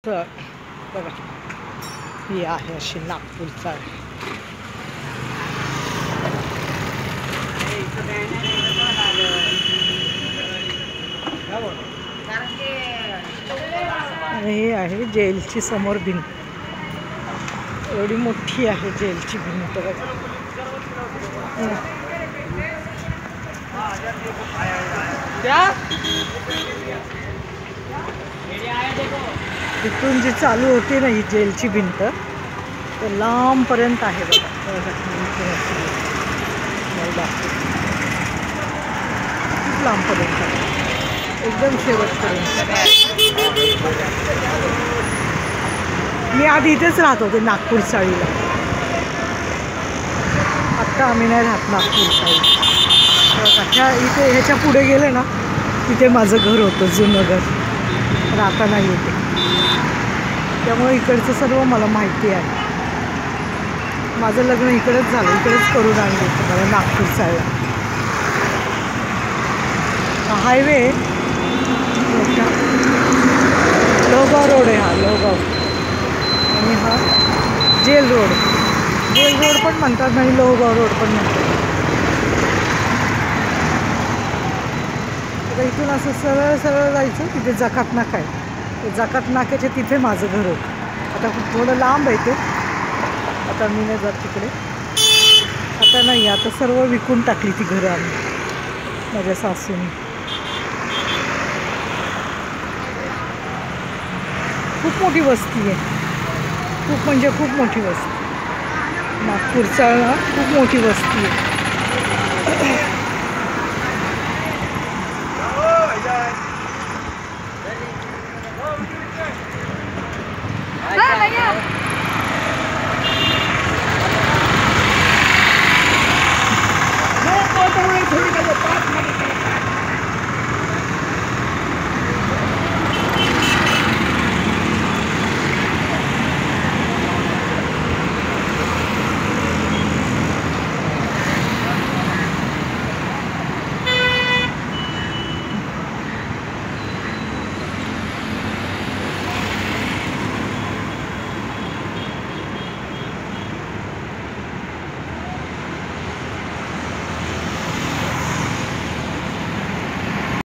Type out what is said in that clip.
तर बघा ही आहे अशी नागपूरचा आणि ही आहे जेलची समोर भिंत. एवढी मोठी आहे जेलची भिंत बघा. इथून जी चालू होती ना ही जेलची भिंत तर लांबपर्यंत आहे बघा. खूप लांबपर्यंत एकदम शेवटपर्यंत. मी आधी इथेच राहत होते नागपूर चाळीला. आत्ता आम्ही नाही राहत नागपूर चाळी. बघा इथे ह्याच्या पुढे गेले ना तिथे माझं घर होतं, जुनं घर. पण आता नाही येते, त्यामुळे इकडचं सर्व मला माहिती आहे. माझं लग्न इकडेच झालं, इकडेच करून आणलं होतं मला नागपूर चाळीला. हायवे लोहगाव रोड आहे हा, लोहगाव. आणि हा जेल रोड. जेल रोड पण म्हणतात आणि लोहगाव रोड पण म्हणतात. तर इथून असं सरळ सरळ जायचं, तिथे जकात नाका आहे. ते जकात नाक्याच्या तिथे माझं घर होतं. आता थोडं लांब आहे ते, आता मी नाही जात तिकडे. आता नाही, आता सर्व विकून टाकली ती घरं आम्ही माझ्या सासूने. खूप मोठी वस्ती आहे, खूप म्हणजे खूप मोठी वस्ती. नागपूरचा खूप मोठी वस्ती आहे.